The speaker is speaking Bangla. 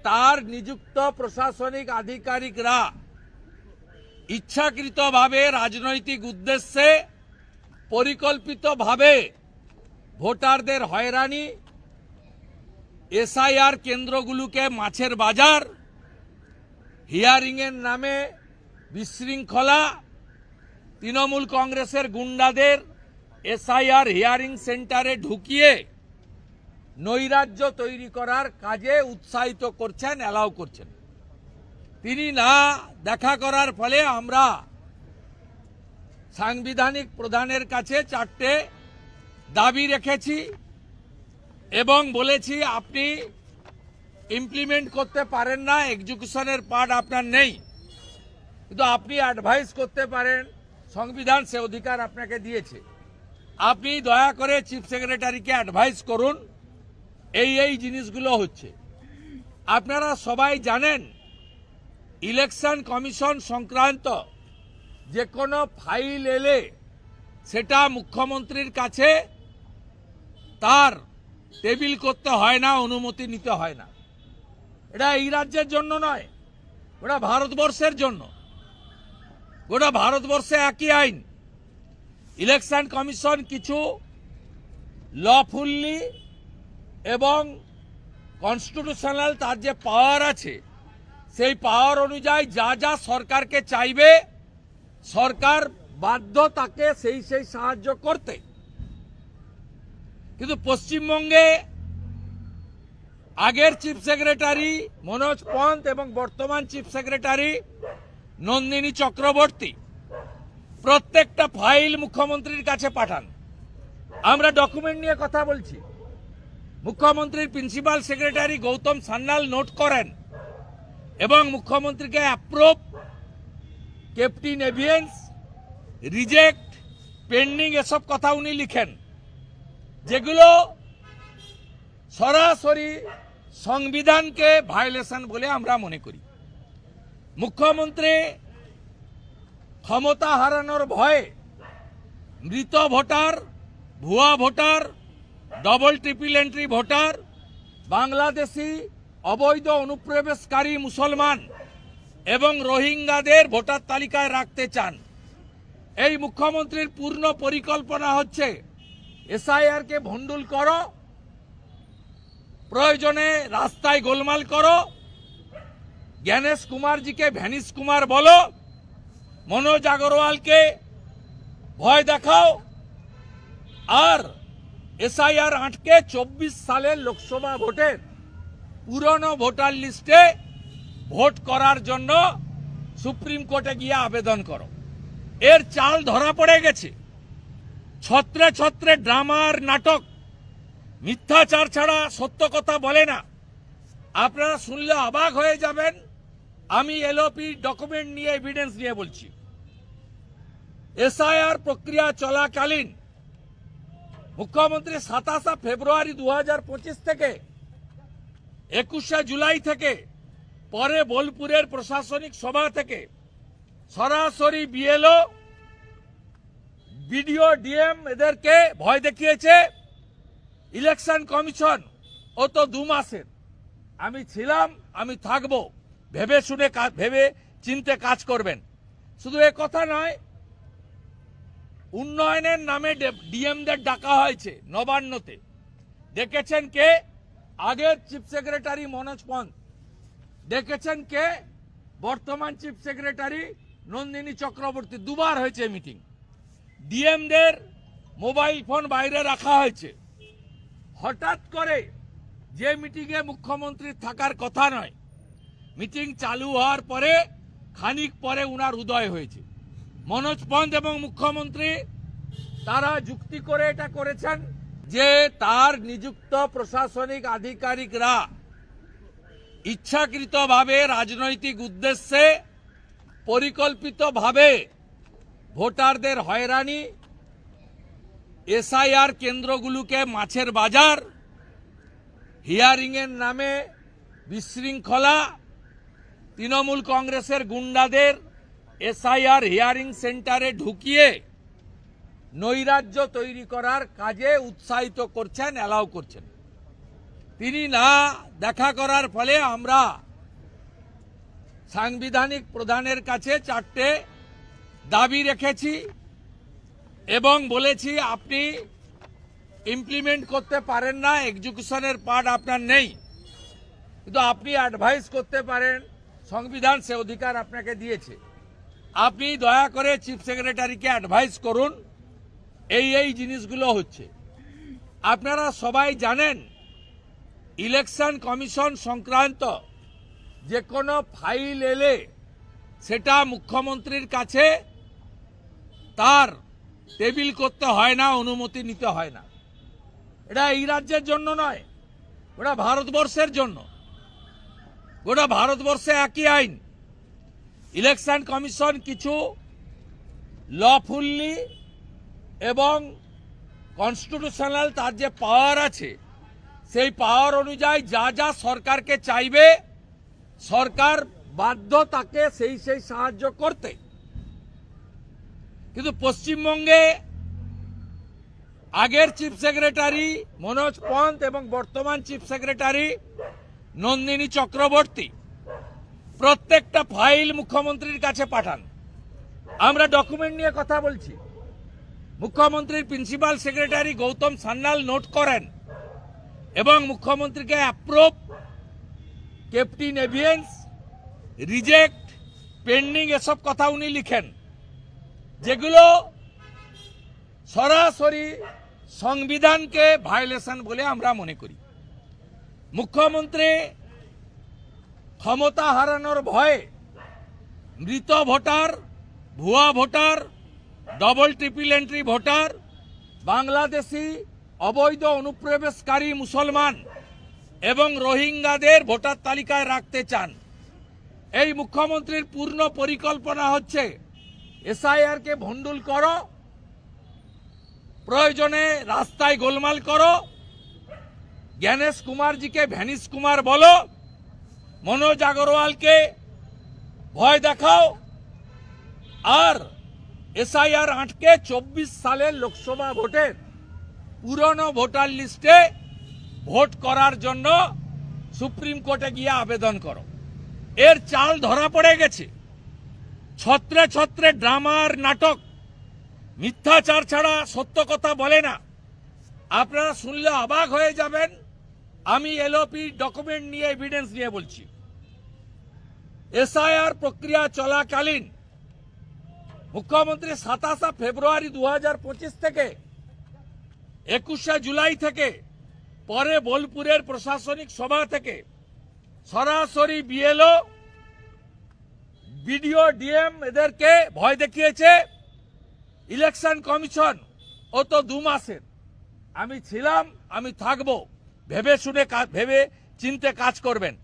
তার নিযুক্ত প্রশাসনিক আধিকারিকরা ইচ্ছাকৃতভাবে রাজনৈতিক উদ্দেশ্যে পরিকল্পিতভাবে ভোটারদের হয়রানি, এসআইআর কেন্দ্রগুলোকে মাছের বাজার, হিয়ারিংয়ের নামে বিশৃঙ্খলা, তৃণমূল কংগ্রেসের গুন্ডাদের এসআইআর হিয়ারিং সেন্টারে ঢুকিয়ে নৈরাজ্য তৈরি করার কাজে উৎসাহিত করছেন, অ্যালাউ করছেন। তিনি না দেখা করার ফলে আমরা সাংবিধানিক প্রধানের কাছে 4টে দাবি রেখেছি এবং বলেছি আপনি ইমপ্লিমেন্ট করতে পারেন না, এক্সিকিউশনের পার্ট আপনার নেই, কিন্তু আপনি অ্যাডভাইস করতে পারেন, সংবিধান সে অধিকার আপনাকে দিয়েছে। আপনি দয়া করে চিফ সেক্রেটারিকে অ্যাডভাইস করুন এই জিনিসগুলো হচ্ছে। আপনারা সবাই জানেন ইলেকশন কমিশন সংক্রান্ত যে কোনো ফাইল এলে সেটা মুখ্যমন্ত্রীর কাছে তার টেবিল করতে হয় না, অনুমতি নিতে হয় না। এটা এই রাজ্যের জন্য নয়, ওটা ভারতবর্ষের জন্য। গোটা ভারতবর্ষে একই আইন। ইলেকশন কমিশন কিছু লফুল্লি এবং কনস্টিটিউশনাল তার যে পাওয়ার আছে সেই পাওয়ার অনুযায়ী যা যা সরকারকে চাইবে সরকার বাধ্য তাকে সেই সাহায্য করতে। কিন্তু পশ্চিমবঙ্গে আগের চিফ সেক্রেটারি মনোজ পন্ত এবং বর্তমান চিফ সেক্রেটারি নন্দিনী চক্রবর্তী প্রত্যেকটা ফাইল মুখ্যমন্ত্রীর কাছে পাঠান। আমরা ডকুমেন্ট নিয়ে কথা বলছি। মুখ্যমন্ত্রীর principal secretary Gautam Sanyal note করেন এবং মুখ্যমন্ত্রীকে অ্যাপ্রুভ, ক্যাপ্টেন এভিয়েন্স, রিজেক্ট, পেন্ডিং এসব কথা উনি লিখেন, যেগুলো সরাসরি সংবিধানকে ভায়োলেশন বলে আমরা মনে করি। মুখ্যমন্ত্রী ক্ষমতা হারানোর ভয়ে মৃত ভোটার, ভুয়া voter, double triple entry voter, Bangladeshi অবৈধ অনুপ্রবেশকারী মুসলমান এবং রোহিঙ্গাদের ভোটার তালিকায় রাখতে চান। এই মুখ্যমন্ত্রীর পূর্ণ পরিকল্পনা হচ্ছে এসআইআর কে ভণ্ডুল করো, প্রয়োজনে রাস্তায় গোলমাল করো, জ্ঞানেশ কুমারজিকে ভ্যানিশ কুমার বলো, মনোজ আগরওয়ালকে ভয় দেখাও, আর এসআইআর আটকে 24 সালের লোকসভা ভোটের পুরনো ভোটার লিস্টে ভোট করার জন্য সুপ্রিম কোর্টে গিয়ে আবেদন করো। এর চাল ধরা পড়ে গেছে। ছত্রে ছত্রে ড্রামার নাটক, মিথ্যাচার ছাড়া সত্য কথা বলে না। আপনারা শুনলে অবাক হয়ে যাবেন। আমি এলওপি ডকুমেন্ট নিয়ে, এভিডেন্স নিয়ে বলছি। এসআইআর প্রক্রিয়া চলাকালীন মুখ্যমন্ত্রী 27 ফেব্রুয়ারি 2025 থেকে 21 জুলাই থেকে পরে বোলপুরের প্রশাসনিক সভা থেকে সরাসরি বিএলও, বিডিও, ডিএম এদেরকে ভয় দেখিয়েছে। ইলেকশন কমিশন ও তো 2 মাসের, আমি ছিলাম, আমি থাকবো, ভেবে শুনে ভেবে চিন্তে কাজ করবেন। শুধু এ কথা নয়, উন্নয়নের নামে ডিএমদের ডাকা হয়েছে নবান্নতে। দেখেছেন কে? আগের চিফ সেক্রেটারি মনোজ পন্ত। দেখেছেন কে? বর্তমান চিফ সেক্রেটারি নন্দিনী চক্রবর্তী। 2 বার হয়েছে মিটিং। ডিএমদের মোবাইল ফোন বাইরে রাখা হয়েছে। হঠাৎ করে যে মিটিংয়ে মুখ্যমন্ত্রী থাকার কথা নয়, মিটিং চালু হওয়ার পরে খানিক পরে উনার উদয় হয়েছে। মনোজ পন্ত এবং মুখ্যমন্ত্রী তারা যুক্তি করে এটা করেছেন যে তার নিযুক্ত প্রশাসনিক আধিকারিকরা ইচ্ছাকৃতভাবে রাজনৈতিক উদ্দেশ্যে পরিকল্পিতভাবে ভোটারদের হয়রানি, এসআইআর কেন্দ্রগুলোকে মাছের বাজার, হিয়ারিংয়ের নামে বিশৃঙ্খলা, তৃণমূল কংগ্রেসের গুন্ডাদের এসআইআর হিয়ারিং সেন্টারে ঢুকিয়ে নৈরাজ্য তৈরি করার কাজে উৎসাহিত করছেন, অ্যালাউ করছেন। তিনি না দেখা করার ফলে আমরা সাংবিধানিক প্রধানের কাছে 4টে দাবি রেখেছি এবং বলেছি আপনি ইমপ্লিমেন্ট করতে পারেন না, এক্সিকিউশনের পার্ট আপনার নেই, কিন্তু আপনি অ্যাডভাইস করতে পারেন, সংবিধান সে অধিকার আপনাকে দিয়েছে। আপনি দয়া করে চিফ সেক্রেটারিকে অ্যাডভাইস করুন এই জিনিসগুলো হচ্ছে। আপনারা সবাই জানেন ইলেকশন কমিশন সংক্রান্ত যে কোনো ফাইল এলে সেটা মুখ্যমন্ত্রীর কাছে তার টেবিল করতে হয় না, অনুমতি নিতে হয় না। এটা এই রাজ্যের জন্য নয়, ওটা ভারতবর্ষের জন্য। গোটা ভারতবর্ষে একই আইন। ইলেকশন কমিশন কিছু লফুল্লি এবং কনস্টিটিউশনাল তার যে পাওয়ার আছে সেই পাওয়ার অনুযায়ী যা যা সরকারকে চাইবে সরকার বাধ্য তাকে সেই সাহায্য করতে। কিন্তু পশ্চিমবঙ্গে আগের চিফ সেক্রেটারি মনোজ পন্ত এবং বর্তমান চিফ সেক্রেটারি নন্দিনী চক্রবর্তী প্রত্যেকটা ফাইল মুখ্যমন্ত্রীর কাছে পাঠান। আমরা ডকুমেন্ট নিয়ে কথা বলছি। মুখ্যমন্ত্রীর principal secretary Gautam Sanyal note করেন এবং মুখ্যমন্ত্রীকে অ্যাপ্রুভ, কেপটিন এভিয়েন্স, রিজেক্ট, পেন্ডিং এসব কথা উনি লিখেন, যেগুলো সরাসরি সংবিধানকে ভায়োলেশন বলে আমরা মনে করি। মুখ্যমন্ত্রী ক্ষমতা হারানোর ভয়ে মৃত ভোটার, ভুয়া voter, double triple entry voter, Bangladeshi অবৈধ অনুপ্রবেশকারী মুসলমান এবং রোহিঙ্গাদের ভোটার তালিকায় রাখতে চান। এই মুখ্যমন্ত্রীর পূর্ণ পরিকল্পনা হচ্ছে এসআইআর কে ভণ্ডুল করো, প্রয়োজনে রাস্তায় গোলমাল করো, জ্ঞানেশ কুমারজিকে ভ্যানিশ কুমার বলো, মনোজ আগরওয়ালকে ভয় দেখাও, আর এসআইআর আটকে 24 সালের লোকসভা ভোটের পুরনো ভোটার লিস্টে ভোট করার জন্য সুপ্রিম কোর্টে গিয়ে আবেদন করো। এর চাল ধরা পড়ে গেছে। ছত্রে ছত্রে ড্রামার নাটক, মিথ্যাচার ছাড়া সত্য কথা বলে না। আপনারা শুনলে অবাক হয়ে যাবেন। আমি এলওপি ডকুমেন্ট নিয়ে, এভিডেন্স নিয়ে বলছি। এসআইআর প্রক্রিয়া চলাকালীন মুখ্যমন্ত্রী 27 ফেব্রুয়ারি 2025 থেকে 21 জুলাই থেকে পরে বোলপুরের প্রশাসনিক সভা থেকে সরাসরি বিএলও, বিডিও, ডিএম এদেরকে ভয় দেখিয়েছে। ইলেকশন কমিশন ও তো 2 মাসের, আমি ছিলাম, আমি থাকবো, ভেবে চিন্তে কাজ করবেন।